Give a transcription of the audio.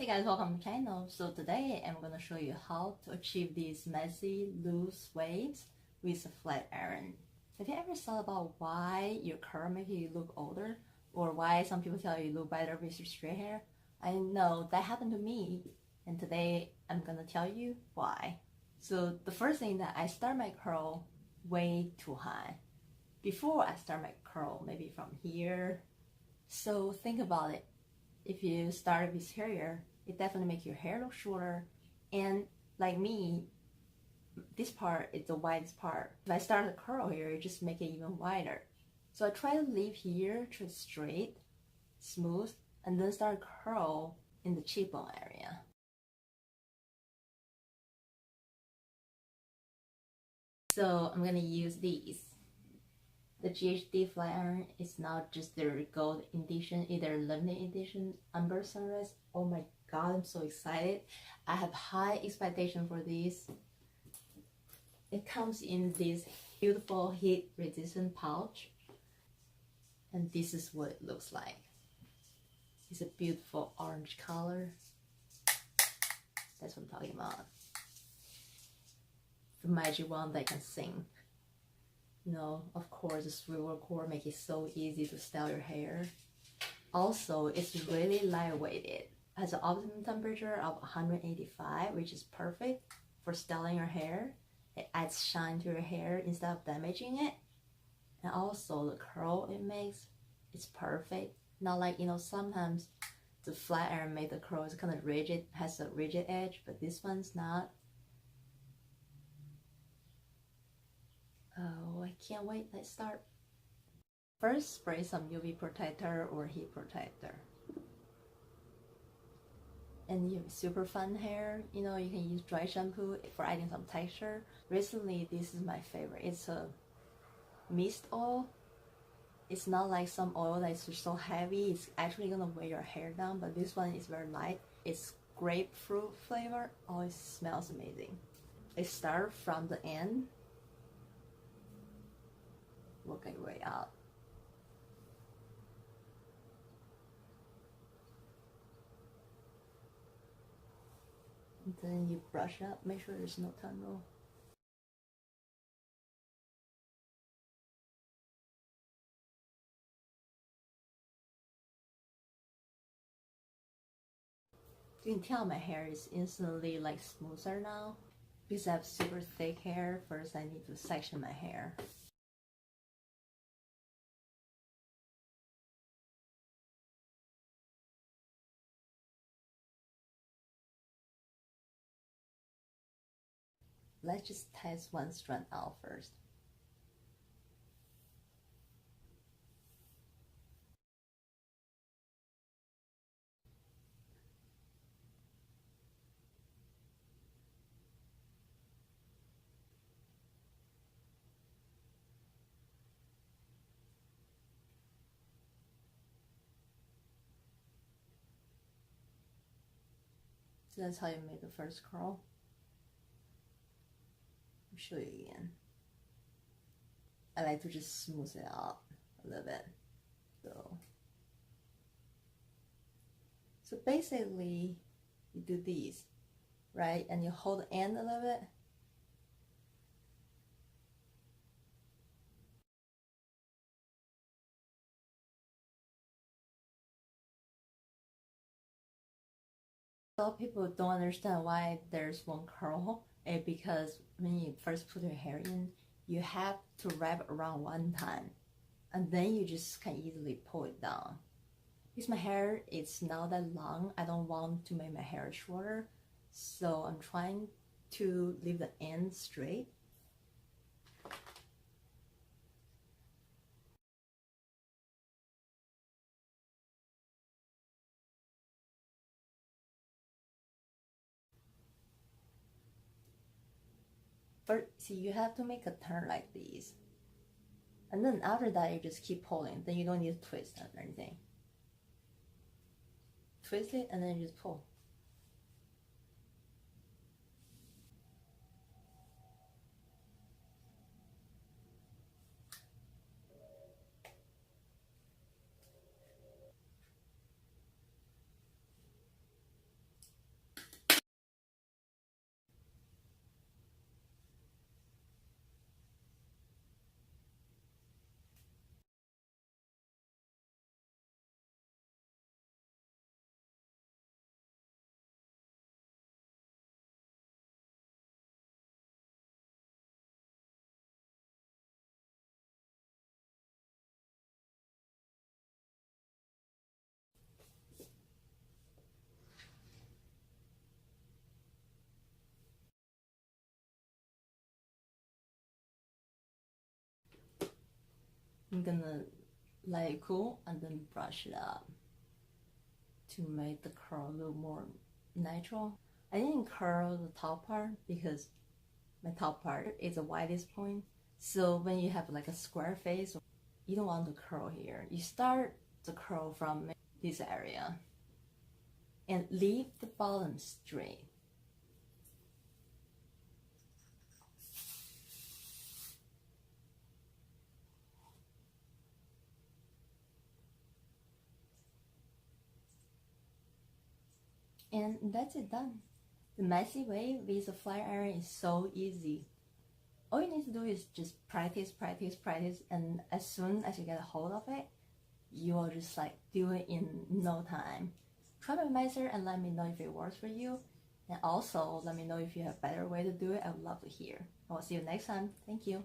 Hey guys, welcome to the channel. So today I'm going to show you how to achieve these messy, loose waves with a flat iron. Have you ever thought about why your curl makes you look older? Or why some people tell you look better with your straight hair? I know that happened to me, and today I'm going to tell you why. So the first thing that I start my curl way too high. Before I start my curl, maybe from here. So think about it. If you start with hair, it definitely makes your hair look shorter. And like me, this part is the widest part. If I start a curl here, it just make it even wider. So I try to leave here to straight, smooth, and then start curl in the cheekbone area. So I'm gonna use these. The GHD flat iron is not just their gold edition, either limited edition Amber Sunrise. Oh my god, I'm so excited. I have high expectation for this. It comes in this beautiful heat resistant pouch. And this is what it looks like. It's a beautiful orange color. That's what I'm talking about. The magic wand that can sing. You know, of course, the swivel cord makes it so easy to style your hair. Also, it's really lightweighted. It has an optimum temperature of 185, which is perfect for styling your hair. It adds shine to your hair instead of damaging it. And also, the curl it makes, it's perfect. Not like, you know, sometimes the flat iron made the curl is kind of rigid, has a rigid edge, but this one's not. Oh, I can't wait. Let's start. First, spray some UV protector or heat protector. And you have super fun hair, you know, you can use dry shampoo for adding some texture. Recently, this is my favorite. It's a mist oil. It's not like some oil that's just so heavy. It's actually gonna weigh your hair down, but this one is very light. It's grapefruit flavor. Oh, it smells amazing. I start from the end, working your way out. And then you brush up, make sure there's no tangle. You can tell my hair is instantly like smoother now. Because I have super thick hair, first I need to section my hair. Let's just test one strand out first. So that's how you make the first curl. I'll show you again. I like to just smooth it out a little bit. So basically, you do these, right? And you hold the end a little bit. A lot of people don't understand why there's one curl. Because when you first put your hair in, you have to wrap around one time. And then you just can easily pull it down. Because my hair is not that long, I don't want to make my hair shorter. So I'm trying to leave the end straight. First, see, you have to make a turn like this. And then after that, you just keep pulling. Then you don't need to twist it or anything. Twist it and then you just pull. I'm gonna let it cool and then brush it up to make the curl look more natural. I didn't curl the top part because my top part is the widest point. So when you have like a square face, you don't want to curl here. You start the curl from this area and leave the bottom straight. And that's it done. The messy wave with a flat iron is so easy. All you need to do is just practice, practice, practice, and as soon as you get a hold of it, you will just like do it in no time. Try my method and let me know if it works for you. And also let me know if you have a better way to do it. I would love to hear. I will see you next time. Thank you.